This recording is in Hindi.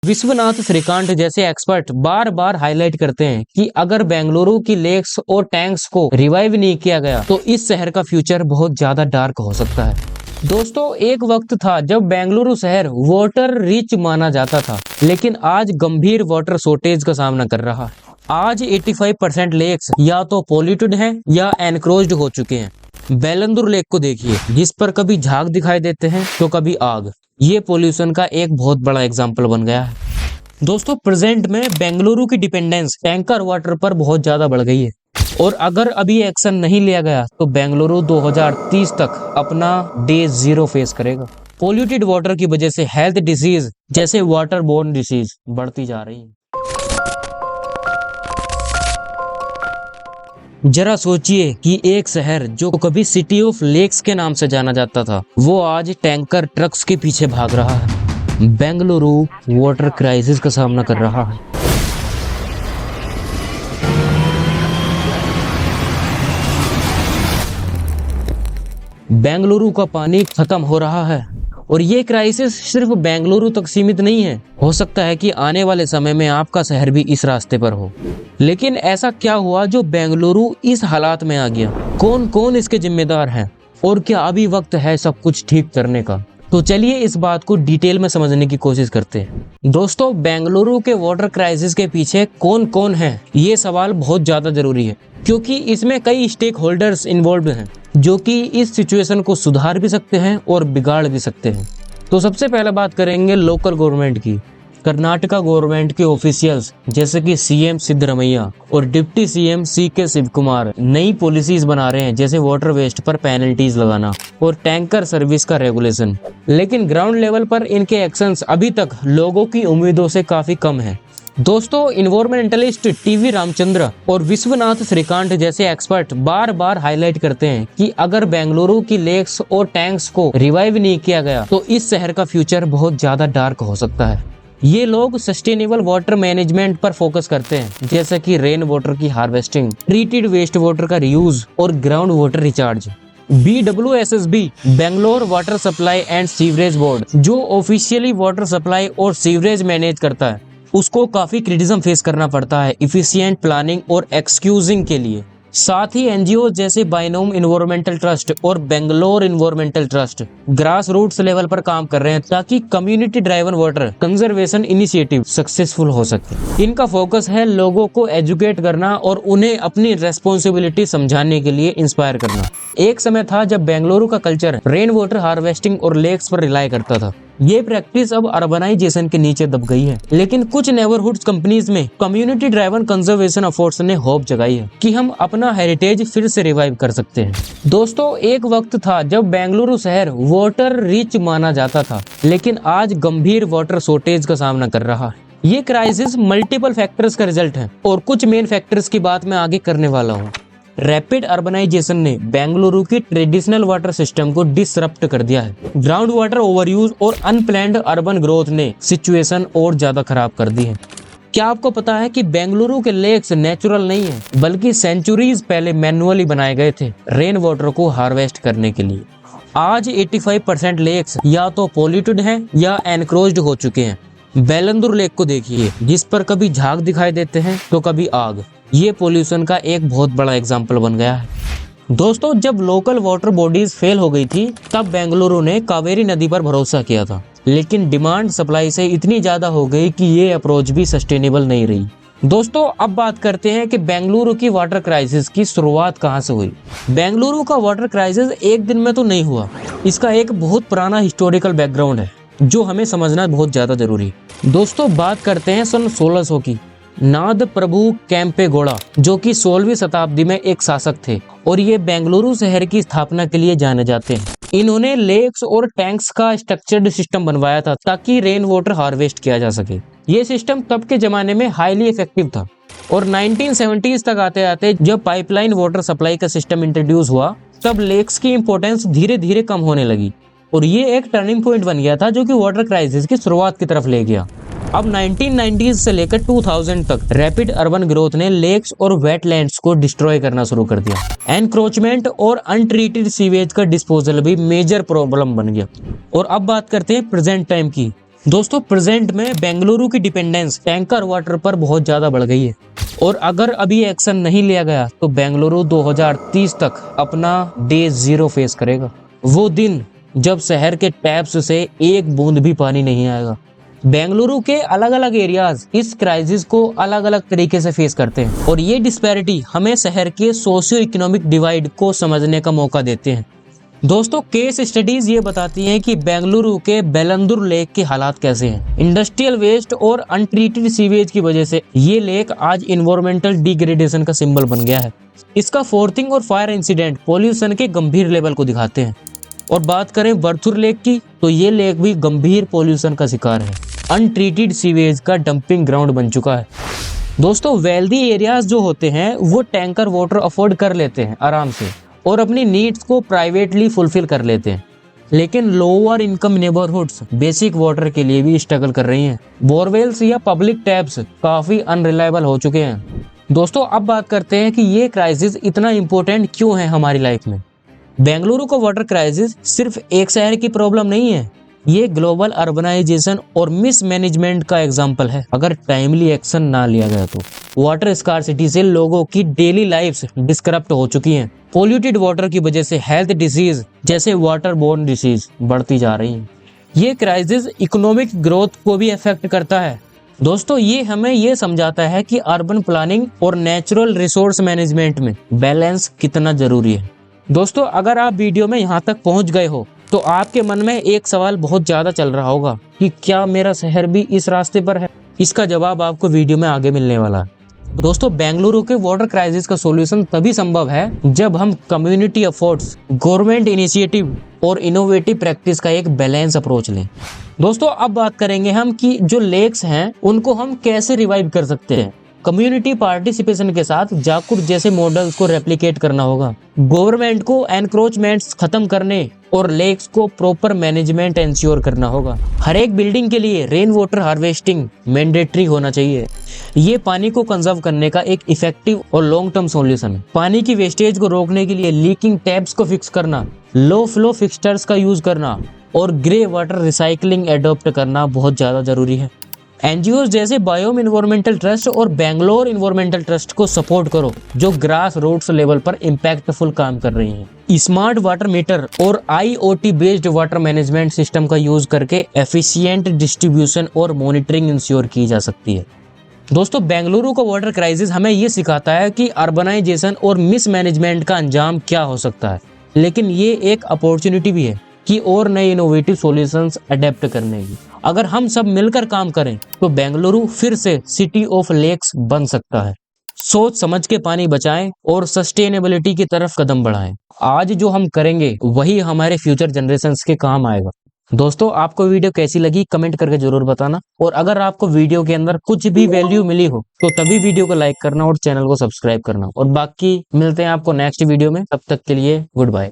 विश्वनाथ श्रीकांत जैसे एक्सपर्ट बार बार हाईलाइट करते हैं कि अगर बेंगलुरु की लेक्स और टैंक्स को रिवाइव नहीं किया गया तो इस शहर का फ्यूचर बहुत ज्यादा डार्क हो सकता है। दोस्तों, एक वक्त था जब बेंगलुरु शहर वाटर रिच माना जाता था, लेकिन आज गंभीर वाटर शॉर्टेज का सामना कर रहा है। आज 85% लेक्स या तो पॉल्यूटेड हैं या एनक्रोच्ड हो चुके हैं। बेलंदुर लेक को देखिए, जिस पर कभी झाग दिखाई देते हैं तो कभी आग। ये पोल्यूशन का एक बहुत बड़ा एग्जाम्पल बन गया है। दोस्तों, प्रेजेंट में बेंगलुरु की डिपेंडेंस टैंकर वाटर पर बहुत ज्यादा बढ़ गई है और अगर अभी एक्शन नहीं लिया गया तो बेंगलुरु 2030 तक अपना डे जीरो फेस करेगा। पॉल्यूटेड वाटर की वजह से हेल्थ डिसीज जैसे वाटर बोर्न डिसीज बढ़ती जा रही है। जरा सोचिए कि एक शहर जो कभी सिटी ऑफ लेक्स के नाम से जाना जाता था, वो आज टैंकर ट्रक्स के पीछे भाग रहा है। बेंगलुरु वाटर क्राइसिस का सामना कर रहा है। बेंगलुरु का पानी खत्म हो रहा है और ये क्राइसिस सिर्फ बेंगलुरु तक सीमित नहीं है। हो सकता है कि आने वाले समय में आपका शहर भी इस रास्ते पर हो। लेकिन ऐसा क्या हुआ जो बेंगलुरु इस हालात में आ गया? कौन कौन इसके जिम्मेदार हैं और क्या अभी वक्त है सब कुछ ठीक करने का? तो चलिए इस बात को डिटेल में समझने की कोशिश करते हैं। दोस्तों, बेंगलुरु के वाटर क्राइसिस के पीछे कौन कौन है, ये सवाल बहुत ज्यादा जरूरी है, क्योंकि इसमें कई स्टेक होल्डर्स इन्वॉल्व हैं जो कि इस सिचुएशन को सुधार भी सकते हैं और बिगाड़ भी सकते हैं। तो सबसे पहले बात करेंगे लोकल गवर्नमेंट की। कर्नाटका गवर्नमेंट के ऑफिशियल्स जैसे कि सीएम सिद्धरमैया और डिप्टी सीएम सीके शिवकुमार नई पॉलिसीज बना रहे हैं, जैसे वाटर वेस्ट पर पेनल्टीज लगाना और टैंकर सर्विस का रेगुलेशन। लेकिन ग्राउंड लेवल पर इनके एक्शंस अभी तक लोगों की उम्मीदों से काफी कम है। दोस्तों, इन्वायरमेंटलिस्ट टीवी रामचंद्र और विश्वनाथ श्रीकांत जैसे एक्सपर्ट बार बार हाईलाइट करते हैं कि अगर बेंगलुरु की लेक्स और टैंक्स को रिवाइव नहीं किया गया तो इस शहर का फ्यूचर बहुत ज्यादा डार्क हो सकता है। ये लोग सस्टेनेबल वाटर मैनेजमेंट पर फोकस करते हैं, जैसे कि रेन वाटर की हार्वेस्टिंग, ट्रीटेड वेस्ट वाटर का रीयूज और ground water recharge. BWSSB Bangalore water supply and sewerage board, जो ऑफिशियली वाटर सप्लाई और सीवरेज मैनेज करता है, उसको काफी क्रिटिसिज्म फेस करना पड़ता है इफिशिएंट प्लानिंग और एक्सक्यूजिंग के लिए। साथ ही एनजीओ जैसे बाइनोम इन्वायरमेंटल ट्रस्ट और Bangalore Environmental Trust grassroots level पर काम कर रहे हैं ताकि community driven water conservation initiative successful हो सके। इनका फोकस है लोगों को एजुकेट करना और उन्हें अपनी रेस्पॉन्सिबिलिटी समझाने के लिए इंस्पायर करना। एक समय था जब बेंगलुरु का कल्चर रेन वाटर हार्वेस्टिंग और लेक्स पर रिलाई करता था। ये प्रैक्टिस अब अर्बनाइजेशन के नीचे दब गई है, लेकिन कुछ नेबरहुड्स कंपनीज में कम्युनिटी ड्राइवन कंजर्वेशन एफर्ट्स ने होप जगाई है कि हम अपना हेरिटेज फिर से रिवाइव कर सकते हैं। दोस्तों, एक वक्त था जब बेंगलुरु शहर वाटर रिच माना जाता था, लेकिन आज गंभीर वाटर शॉर्टेज का सामना कर रहा है। ये क्राइसिस मल्टीपल फैक्टर्स का रिजल्ट है और कुछ मेन फैक्टर्स की बात मैं आगे करने वाला हूँ। रैपिड अर्बनाइजेशन ने बेंगलुरु की ट्रेडिशनल वाटर सिस्टम को डिसरप्ट कर दिया है। ग्राउंड वाटर ओवरयूज और अनप्लैन्ड अर्बन ग्रोथ ने सिचुएशन और ज्यादा खराब कर दी है। क्या आपको पता है कि बेंगलुरु के लेक्स नेचुरल नहीं है, बल्कि सेंचुरीज पहले मैनुअली बनाए गए थे रेन वाटर को हार्वेस्ट करने के लिए। आज 85% लेक्स या तो पॉल्यूटेड हैं या एनक्रोच्ड हो चुके हैं। बेलंदुर लेक को देखिए, जिस पर कभी झाग दिखाई देते हैं तो कभी आग। ये पोल्यूशन का एक बहुत बड़ा एग्जाम्पल बन गया है। दोस्तों, जब लोकल वाटर बॉडीज फेल हो गई थी तब बेंगलुरु ने कावेरी नदी पर भरोसा किया था, लेकिन डिमांड सप्लाई से इतनी ज्यादा हो गई कि ये अप्रोच भी सस्टेनेबल नहीं रही। दोस्तों, अब बात करते हैं कि बेंगलुरु की वाटर क्राइसिस की शुरुआत कहां से हुई। बेंगलुरु का वाटर क्राइसिस एक दिन में तो नहीं हुआ। इसका एक बहुत पुराना हिस्टोरिकल बैकग्राउंड है जो हमें समझना बहुत ज्यादा जरूरी है। दोस्तों, बात करते हैं सन 1600 की। नाद प्रभु कैंपेगौड़ा, जो कि 16वीं शताब्दी में एक शासक थे और ये बेंगलुरु शहर की स्थापना के लिए जाने जाते हैं। इन्होंने लेक्स और टैंक्स का स्ट्रक्चर्ड सिस्टम बनवाया था ताकि रेन वाटर हार्वेस्ट किया जा सके। ये सिस्टम तब के जमाने में हाईली इफेक्टिव था और 1970s तक आते आते जब पाइपलाइन वाटर सप्लाई का सिस्टम इंट्रोड्यूस हुआ तब लेक्स की इंपोर्टेंस धीरे धीरे कम होने लगी और ये एक टर्निंग पॉइंट बन गया था जो कि वाटर क्राइसिस की शुरुआत की तरफ ले गया। अब 1990s से लेकर 2000 तक रैपिड अर्बन ग्रोथ ने लेक्स और वेटलैंड्स को डिस्ट्रॉय करना शुरू कर दिया। एनक्रोचमेंट और अनट्रीटेड सीवेज का डिस्पोजल भी मेजर प्रॉब्लम बन गया। और अब बात करते हैं प्रेजेंट टाइम की। दोस्तों प्रेजेंट में बेंगलुरु की डिपेंडेंस टैंकर वाटर पर बहुत ज्यादा बढ़ गई है और अगर अभी एक्शन नहीं लिया गया तो बेंगलुरु 2030 तक अपना डे जीरो फेस करेगा। वो दिन जब शहर के टैप्स से एक बूंद भी पानी नहीं आएगा। बेंगलुरु के अलग अलग एरियाज इस क्राइसिस को अलग अलग तरीके से फेस करते हैं और ये डिस्पैरिटी हमें शहर के सोशियो इकोनॉमिक डिवाइड को समझने का मौका देते हैं। दोस्तों केस स्टडीज ये बताती हैं कि बेंगलुरु के बेलंदुर लेक के हालात कैसे हैं। इंडस्ट्रियल वेस्ट और अनट्रीटेड सीवेज की वजह से ये लेक आज इन्वायरमेंटल डिग्रेडेशन का सिंबल बन गया है। इसका फोर्थिंग और फायर इंसिडेंट पॉल्यूशन के गंभीर लेवल को दिखाते हैं। और बात करें वर्थुर लेक की तो ये लेक भी गंभीर पॉल्यूशन का शिकार है, अनट्रीटेड सीवेज का डंपिंग ग्राउंड बन चुका है। दोस्तों वेल्दी एरियाज जो होते हैं वो टैंकर वाटर अफोर्ड कर लेते हैं आराम से और अपनी नीड्स को प्राइवेटली फुलफिल कर लेते हैं, लेकिन lower income neighbourhoods basic water के लिए भी स्ट्रगल कर रही हैं। बोरवेल्स या पब्लिक टैप्स काफी अनरिलायबल हो चुके हैं। दोस्तों अब बात करते हैं कि ये क्राइसिस इतना इम्पोर्टेंट क्यों है हमारी लाइफ में। बेंगलुरु का वाटर क्राइसिस सिर्फ एक शहर की प्रॉब्लम नहीं है, ये ग्लोबल अर्बनाइजेशन और मिसमैनेजमेंट का एग्जाम्पल है। अगर टाइमली एक्शन ना लिया गया तो वाटर स्कार्सिटी से लोगों की डेली लाइफ्स डिस्क्रप्ट हो चुकी हैं। पोल्यूटेड वाटर की वजह से हेल्थ डिसीज जैसे वाटर बोर्न डिसीज बढ़ती जा रही हैं। ये क्राइसिस इकोनॉमिक ग्रोथ को भी अफेक्ट करता है। दोस्तों ये हमें ये समझाता है कि अर्बन प्लानिंग और नेचुरल रिसोर्स मैनेजमेंट में बैलेंस कितना जरूरी है। दोस्तों अगर आप वीडियो में यहाँ तक पहुँच गए हो तो आपके मन में एक सवाल बहुत ज्यादा चल रहा होगा कि क्या मेरा शहर भी इस रास्ते पर है। इसका जवाब आपको वीडियो में आगे मिलने वाला है। दोस्तों बेंगलुरु के वाटर क्राइसिस का सॉल्यूशन तभी संभव है जब हम कम्युनिटी एफर्ट्स, गवर्नमेंट इनिशिएटिव और इनोवेटिव प्रैक्टिस का एक बैलेंस अप्रोच लें। दोस्तों अब बात करेंगे हम कि जो लेक्स हैं उनको हम कैसे रिवाइव कर सकते हैं। कम्युनिटी पार्टिसिपेशन के साथ जाकुर जैसे मॉडल्स को रेप्लिकेट करना होगा। गवर्नमेंट को एनक्रोचमेंट्स खत्म करने और लेक्स को प्रॉपर मैनेजमेंट इंश्योर करना होगा। हर एक बिल्डिंग के लिए रेन वाटर हार्वेस्टिंग मैंडेटरी होना चाहिए। ये पानी को कंजर्व करने का एक इफेक्टिव और लॉन्ग टर्म सॉल्यूशन है। पानी की वेस्टेज को रोकने के लिए लीकिंग टैप्स को फिक्स करना, लो फ्लो फिक्सचर्स का यूज करना और ग्रे वाटर रिसाइकलिंग एडॉप्ट करना बहुत ज्यादा जरूरी है। एनजीओ जैसे बायोम इन्वायरमेंटल ट्रस्ट और बैंगलोर इन्वायरमेंटल ट्रस्ट को सपोर्ट करो जो ग्रास रूट्स लेवल पर इम्पैक्टफुल काम कर रही हैं। स्मार्ट वाटर मीटर और IoT based water management system का यूज करके एफिशिएंट डिस्ट्रीब्यूशन और मॉनिटरिंग इंश्योर की जा सकती है। दोस्तों बेंगलुरु का वाटर क्राइसिस हमें ये सिखाता है कि अर्बनाइजेशन और मिसमैनेजमेंट का अंजाम क्या हो सकता है, लेकिन ये एक अपॉर्चुनिटी भी है कि और नए इनोवेटिव सॉल्यूशंस अडेप्ट करने की। अगर हम सब मिलकर काम करें तो बेंगलुरु फिर से सिटी ऑफ लेक्स बन सकता है। सोच समझ के पानी बचाएं और सस्टेनेबिलिटी की तरफ कदम बढ़ाएं। आज जो हम करेंगे वही हमारे फ्यूचर जनरेशंस के काम आएगा। दोस्तों आपको वीडियो कैसी लगी कमेंट करके जरूर बताना और अगर आपको वीडियो के अंदर कुछ भी वैल्यू मिली हो तो तभी वीडियो को लाइक करना और चैनल को सब्सक्राइब करना। और बाकी मिलते हैं आपको नेक्स्ट वीडियो में, तब तक के लिए गुड बाय।